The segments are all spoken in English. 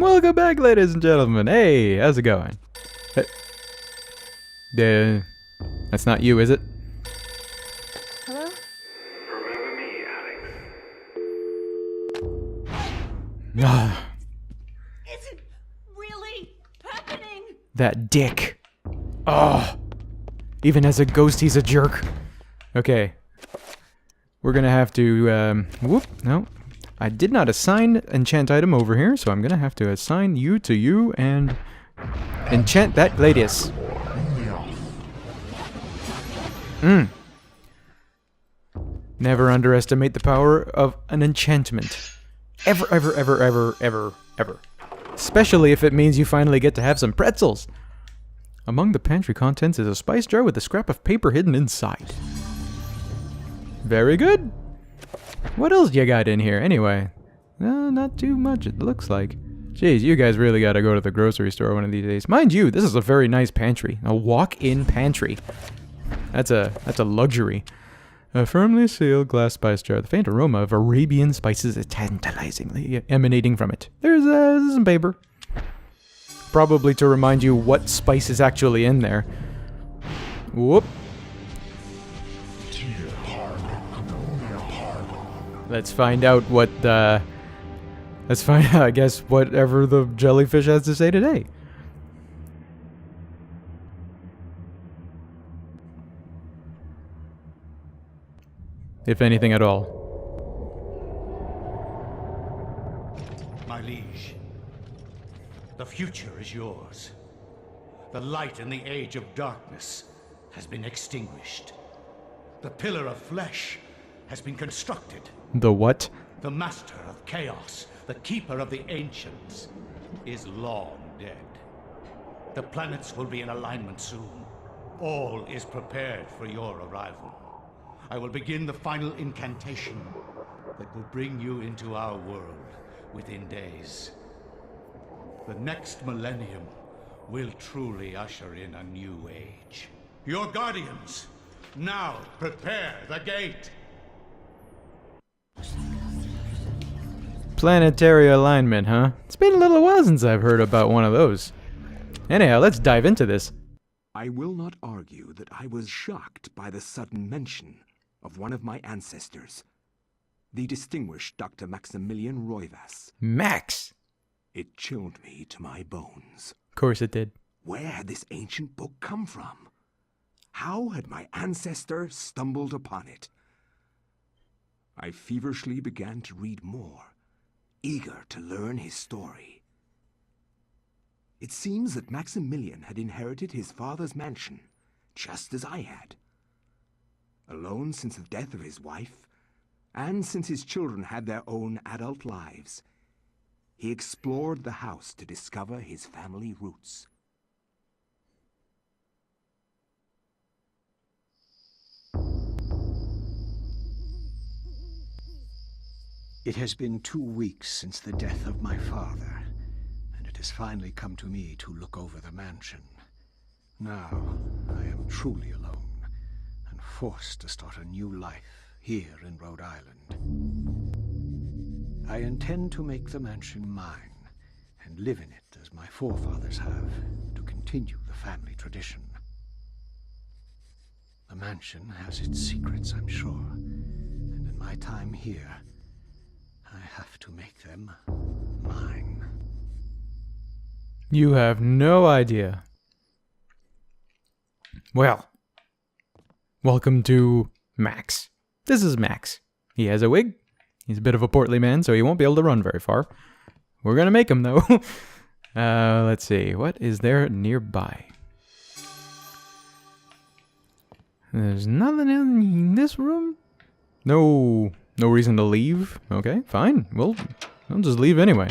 Welcome back, ladies and gentlemen. Hey, how's it going? That's not you, is it? Hello? Remember me, Alex? Ah, Is it really happening? that dick. Oh, even as a ghost, he's a jerk. Okay. We're gonna have to, whoop, no. I did not assign enchant item over here, so I'm gonna have to assign you to you and enchant that Gladius. Never underestimate the power of an enchantment. Ever, ever, ever, ever, ever, ever. Especially if it means you finally get to have some pretzels. Among the pantry contents is a spice jar with a scrap of paper hidden inside. Very good. What else you got in here, anyway? Not too much, it looks like. Jeez, you guys really gotta go to the grocery store one of these days. Mind you, this is a very nice pantry. A walk-in pantry. That's a luxury. A firmly sealed glass spice jar. The faint aroma of Arabian spices is tantalizingly emanating from it. There's some paper. Probably to remind you what spice is actually in there. Whoop. Let's find out what, let's find out, I guess, whatever the jellyfish has to say today. If anything at all. My liege, the future is yours. The light in the age of darkness has been extinguished. The pillar of flesh has been constructed. The what? The master of chaos, the keeper of the ancients, is long dead. The planets will be in alignment soon. All is prepared for your arrival. I will begin the final incantation that will bring you into our world within days. The next millennium will truly usher in a new age. Your guardians, now prepare the gate! Planetary alignment, huh? It's been a little while since I've heard about one of those. Anyhow, let's dive into this. I will not argue that I was shocked by the sudden mention of one of my ancestors, the distinguished Dr. Maximilian Roivas. Max! It chilled me to my bones. Of course it did. Where had this ancient book come from? How had my ancestor stumbled upon it? I feverishly began to read more, eager to learn his story. It seems that Maximilian had inherited his father's mansion, just as I had. Alone since the death of his wife, and since his children had their own adult lives, he explored the house to discover his family roots. It has been 2 weeks since the death of my father, and it has finally come to me to look over the mansion. Now, I am truly alone, and forced to start a new life here in Rhode Island. I intend to make the mansion mine, and live in it as my forefathers have, to continue the family tradition. The mansion has its secrets, I'm sure, and in my time here, I have to make them mine. You have no idea. Well, welcome to Max. This is Max. He has a wig. He's a bit of a portly man, so he won't be able to run very far. We're gonna make him, though. Let's see. What is there nearby? There's nothing in this room? No reason to leave? Okay, fine. Well, I'll just leave anyway.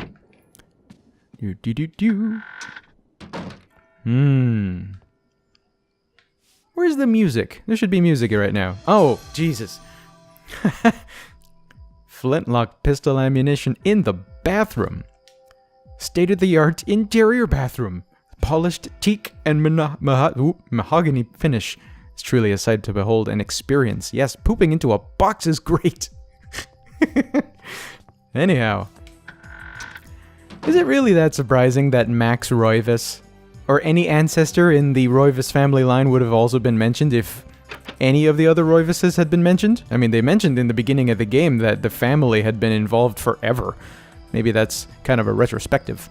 Where's the music? There should be music right now. Oh, Jesus. Flintlock pistol ammunition in the bathroom. State-of-the-art interior bathroom. Polished teak and mahogany finish. It's truly a sight to behold and experience. Yes, pooping into a box is great. Anyhow. Is it really that surprising that Max Roivas, or any ancestor in the Roivas family line, would have also been mentioned if any of the other Roivases had been mentioned? I mean, they mentioned in the beginning of the game that the family had been involved forever. Maybe that's kind of a retrospective.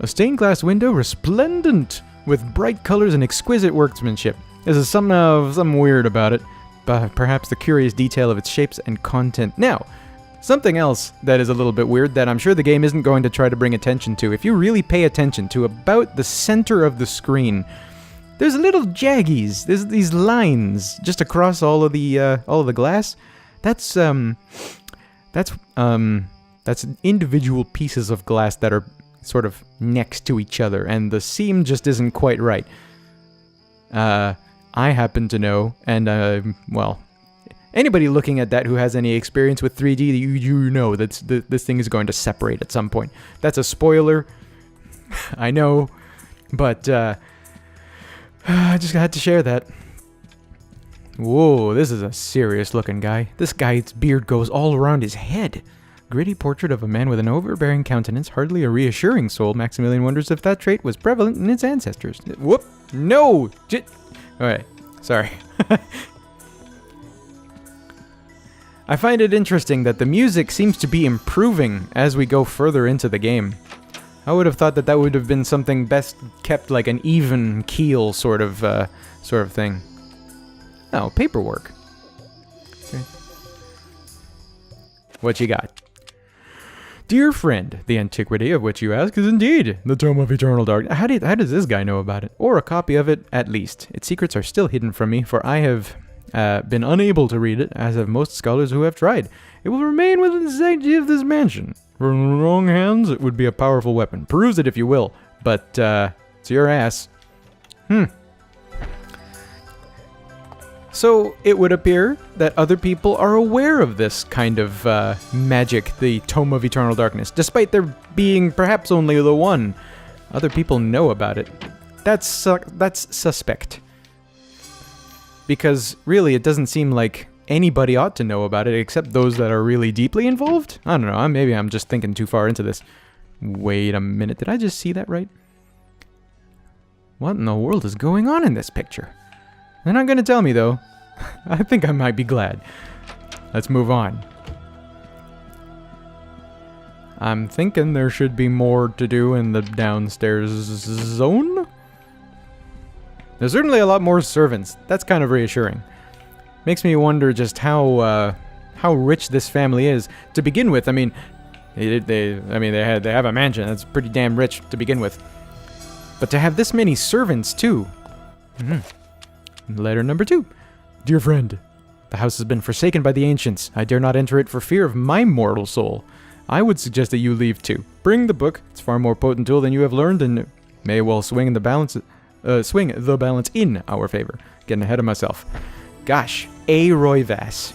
A stained glass window resplendent with bright colors and exquisite workmanship. There's something weird about it, but perhaps the curious detail of its shapes and content. Now, something else that is a little bit weird that I'm sure the game isn't going to try to bring attention to. If you really pay attention to about the center of the screen, there's little jaggies. There's these lines just across all of the glass. That's individual pieces of glass that are sort of next to each other, and the seam just isn't quite right. I happen to know, and well, anybody looking at that who has any experience with 3D, you know that this thing is going to separate at some point. That's a spoiler, I know, but I just had to share that. Whoa, this is a serious looking guy. This guy's beard goes all around his head. Gritty portrait of a man with an overbearing countenance, hardly a reassuring soul. Maximilian wonders if that trait was prevalent in his ancestors. Whoop! No! Alright, sorry. I find it interesting that the music seems to be improving as we go further into the game. I would have thought that would have been something best kept like an even keel sort of thing. Oh, paperwork. Okay. What you got? Dear friend, the antiquity of which you ask is indeed the Tome of Eternal Darkness. How does this guy know about it? Or a copy of it, at least. Its secrets are still hidden from me, for I have been unable to read it, as have most scholars who have tried. It will remain within the sanctity of this mansion. From the wrong hands, it would be a powerful weapon. Peruse it if you will, but it's your ass. So, it would appear that other people are aware of this kind of magic, the Tome of Eternal Darkness. Despite there being perhaps only the one, other people know about it. That's suspect. Because, really, it doesn't seem like anybody ought to know about it except those that are really deeply involved? I don't know, maybe I'm just thinking too far into this. Wait a minute, did I just see that right? What in the world is going on in this picture? They're not going to tell me, though. I think I might be glad. Let's move on. I'm thinking there should be more to do in the downstairs zone. There's certainly a lot more servants. That's kind of reassuring. Makes me wonder just how rich this family is to begin with. I mean, they have a mansion. That's pretty damn rich to begin with. But to have this many servants too. Letter number 2. Dear friend, the house has been forsaken by the ancients. I dare not enter it for fear of my mortal soul. I would suggest that you leave too. Bring the book. It's a far more potent tool than you have learned, and may well swing the balance in our favor. Getting ahead of myself. Gosh, A. Roivas.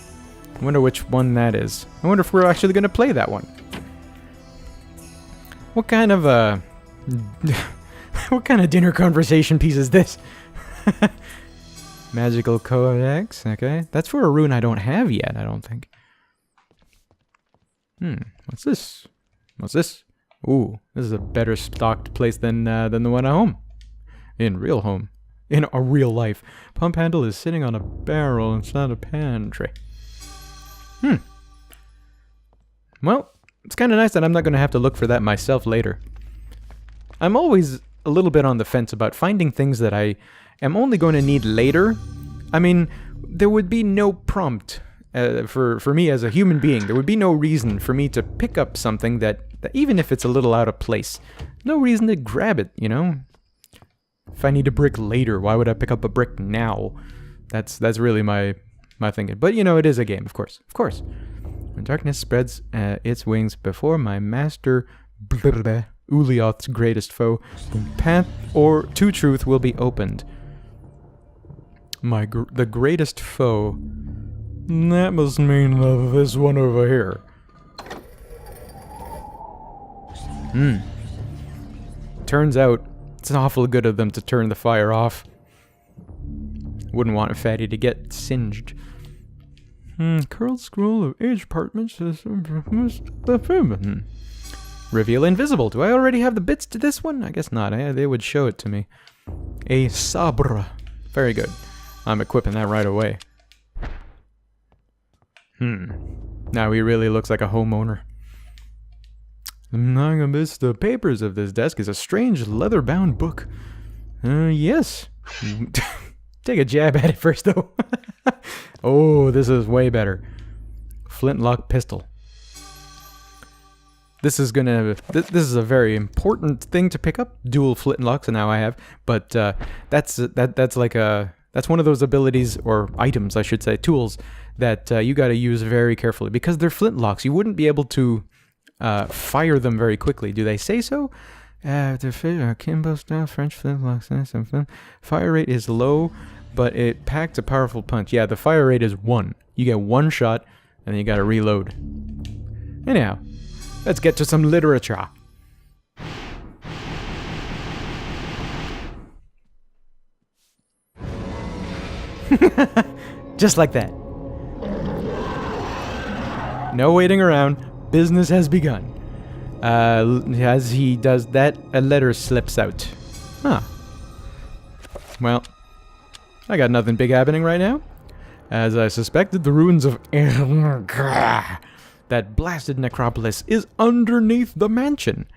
I wonder which one that is. I wonder if we're actually going to play that one. What kind of what kind of dinner conversation piece is this? Magical Codex, okay. That's for a rune I don't have yet, I don't think. What's this? What's this? Ooh, this is a better stocked place than the one at home. In a real life. Pump handle is sitting on a barrel inside a pantry. Well, it's kind of nice that I'm not going to have to look for that myself later. I'm always a little bit on the fence about finding things that I am only going to need later. I mean, there would be no prompt for me as a human being. There would be no reason for me to pick up something that even if it's a little out of place, no reason to grab it, you know? If I need a brick later, why would I pick up a brick now? That's really my thinking. But, you know, it is a game, of course. Of course. When darkness spreads its wings before my master, Ulioth's greatest foe, the path to truth will be opened. The greatest foe. That must mean this one over here. Turns out, it's awful good of them to turn the fire off. Wouldn't want Fatty to get singed. Curled scroll of age apartments. Reveal invisible. Do I already have the bits to this one? I guess not. They would show it to me. A sabre. Very good. I'm equipping that right away. Now he really looks like a homeowner. Amongst the papers of this desk is a strange leather-bound book. Yes. Take a jab at it first, though. Oh, this is way better. Flintlock pistol. This is this is a very important thing to pick up. Dual flintlocks, and now I have. But that's one of those abilities, or items, I should say, tools that you got to use very carefully because they're flintlocks. You wouldn't be able to fire them very quickly. Do they say so? The Kimbo style French flintlocks. Fire rate is low, but it packs a powerful punch. Yeah, the fire rate is 1. You get 1 shot, and then you got to reload. Anyhow. Let's get to some literature. Just like that. No waiting around. Business has begun. As he does that, a letter slips out. Huh. Well, I got nothing big happening right now. As I suspected, the ruins of that blasted necropolis is underneath the mansion.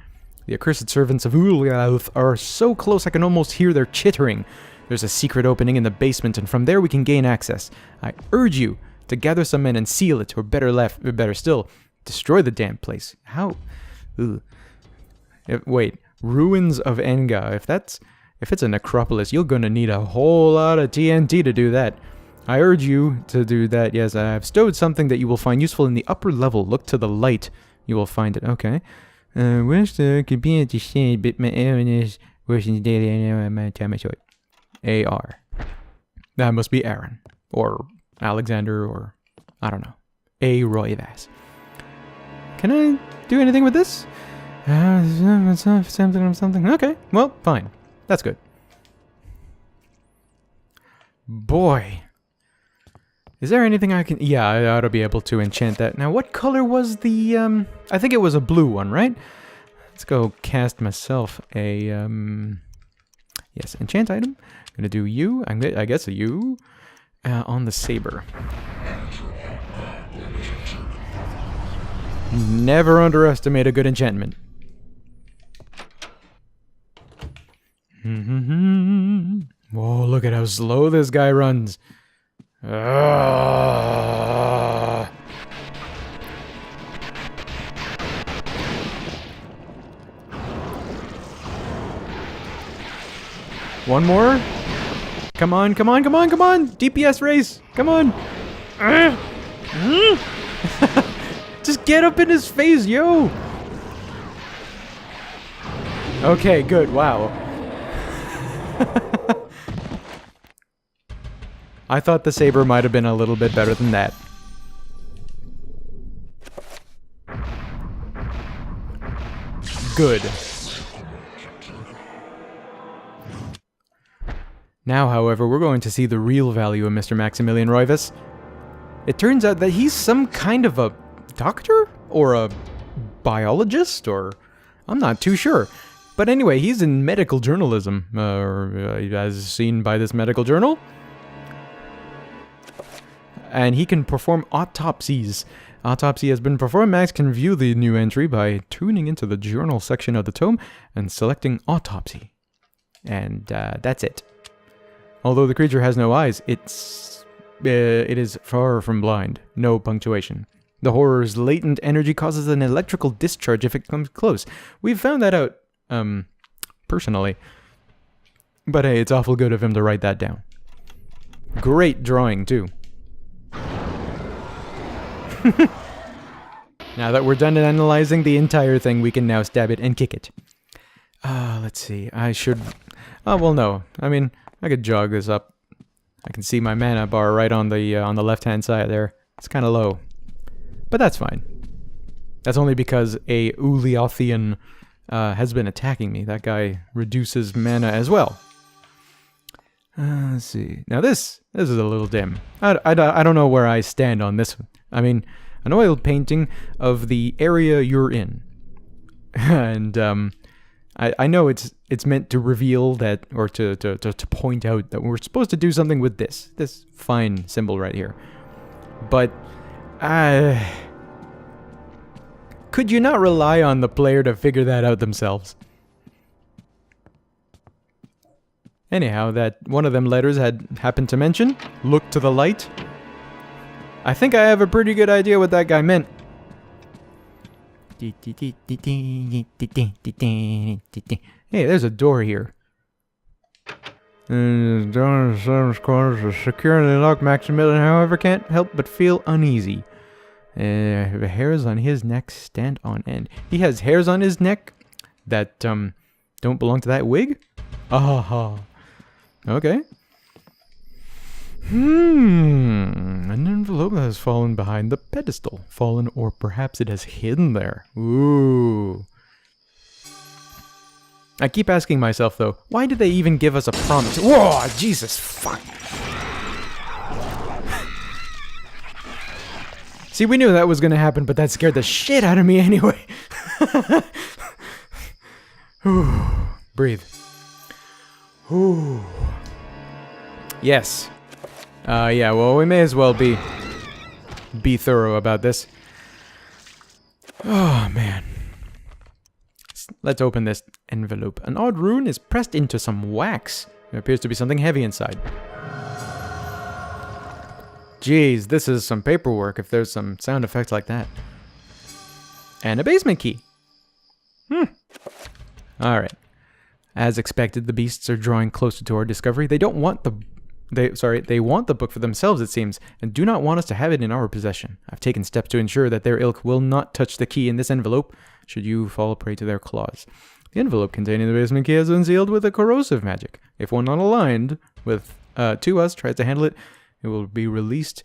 The accursed servants of Uliath are so close I can almost hear their chittering. There's a secret opening in the basement, and from there we can gain access. I urge you to gather some men and seal it, or better still, destroy the damn place. How? Wait, ruins of Enga. If it's a necropolis, you're gonna need a whole lot of TNT to do that. I urge you to do that. Yes, I have stowed something that you will find useful in the upper level. Look to the light. You will find it. Okay. Wish there could be a shade, but my awareness wishing daily my time short. AR. That must be Aaron. Or Alexander, or I don't know. A Roy Vass. Can I do anything with this? Something. Okay. Well, fine. That's good. Boy. Is there anything I can... Yeah, I ought to be able to enchant that. Now, what color was the... I think it was a blue one, right? Let's go cast myself a... Yes, enchant item. I'm going to do you. I guess a you. On the saber. Never underestimate a good enchantment. Whoa, look at how slow this guy runs. One more? Come on, come on, come on, come on! DPS race! Come on! Just get up in his face, yo! Okay, good, wow. I thought the saber might have been a little bit better than that. Good. Now, however, we're going to see the real value of Mr. Maximilian Roivas. It turns out that he's some kind of a doctor? Or a biologist? Or... I'm not too sure. But anyway, he's in medical journalism, as seen by this medical journal. And he can perform autopsies. Autopsy has been performed. Max can view the new entry by tuning into the journal section of the tome and selecting autopsy. And that's it. Although the creature has no eyes, it is far from blind. No punctuation. The horror's latent energy causes an electrical discharge if it comes close. We've found that out, personally. But hey, it's awful good of him to write that down. Great drawing, too. Now that we're done analyzing the entire thing, we can now stab it and kick it. Let's see. I should... Oh, well, no. I mean, I could jog this up. I can see my mana bar right on the left-hand side there. It's kind of low. But that's fine. That's only because a Uliothian has been attacking me. That guy reduces mana as well. Let's see. Now this is a little dim. I don't know where I stand on this one. I mean, an oil painting of the area you're in. And I know it's meant to reveal that, or to point out that we're supposed to do something with this fine symbol right here. But could you not rely on the player to figure that out themselves? Anyhow, that one of them letters had happened to mention, look to the light. I think I have a pretty good idea what that guy meant. Hey, there's a door here. Door corners are securely locked. Maximilian, however, can't help but feel uneasy. The hairs on his neck stand on end. He has hairs on his neck that don't belong to that wig? Ah, okay. An envelope that has fallen behind the pedestal. Fallen, or perhaps it has hidden there. Ooh. I keep asking myself, though, why did they even give us a prompt? Whoa, Jesus, fuck. See, we knew that was gonna happen, but that scared the shit out of me anyway. Breathe. Ooh. Yes. Yeah, well, we may as well be thorough about this. Oh, man. Let's open this envelope. An odd rune is pressed into some wax. There appears to be something heavy inside. Jeez, this is some paperwork if there's some sound effects like that. And a basement key. Alright. As expected, the beasts are drawing closer to our discovery. They want the book for themselves, it seems, and do not want us to have it in our possession. I've taken steps to ensure that their ilk will not touch the key in this envelope, should you fall prey to their claws. The envelope containing the basement key has been sealed with a corrosive magic. If one not aligned with to us tries to handle it, it will be released,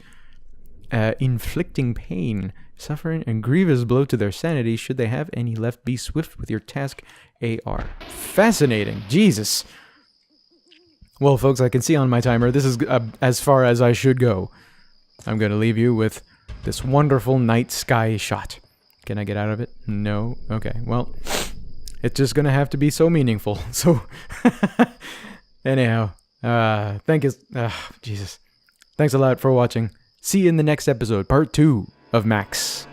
inflicting pain, suffering, and grievous blow to their sanity. Should they have any left, be swift with your task. AR. Fascinating. Jesus. Well, folks, I can see on my timer, this is as far as I should go. I'm going to leave you with this wonderful night sky shot. Can I get out of it? No? Okay, well, it's just going to have to be so meaningful. So, anyhow, Jesus. Thanks a lot for watching. See you in the next episode, part 2 of Max.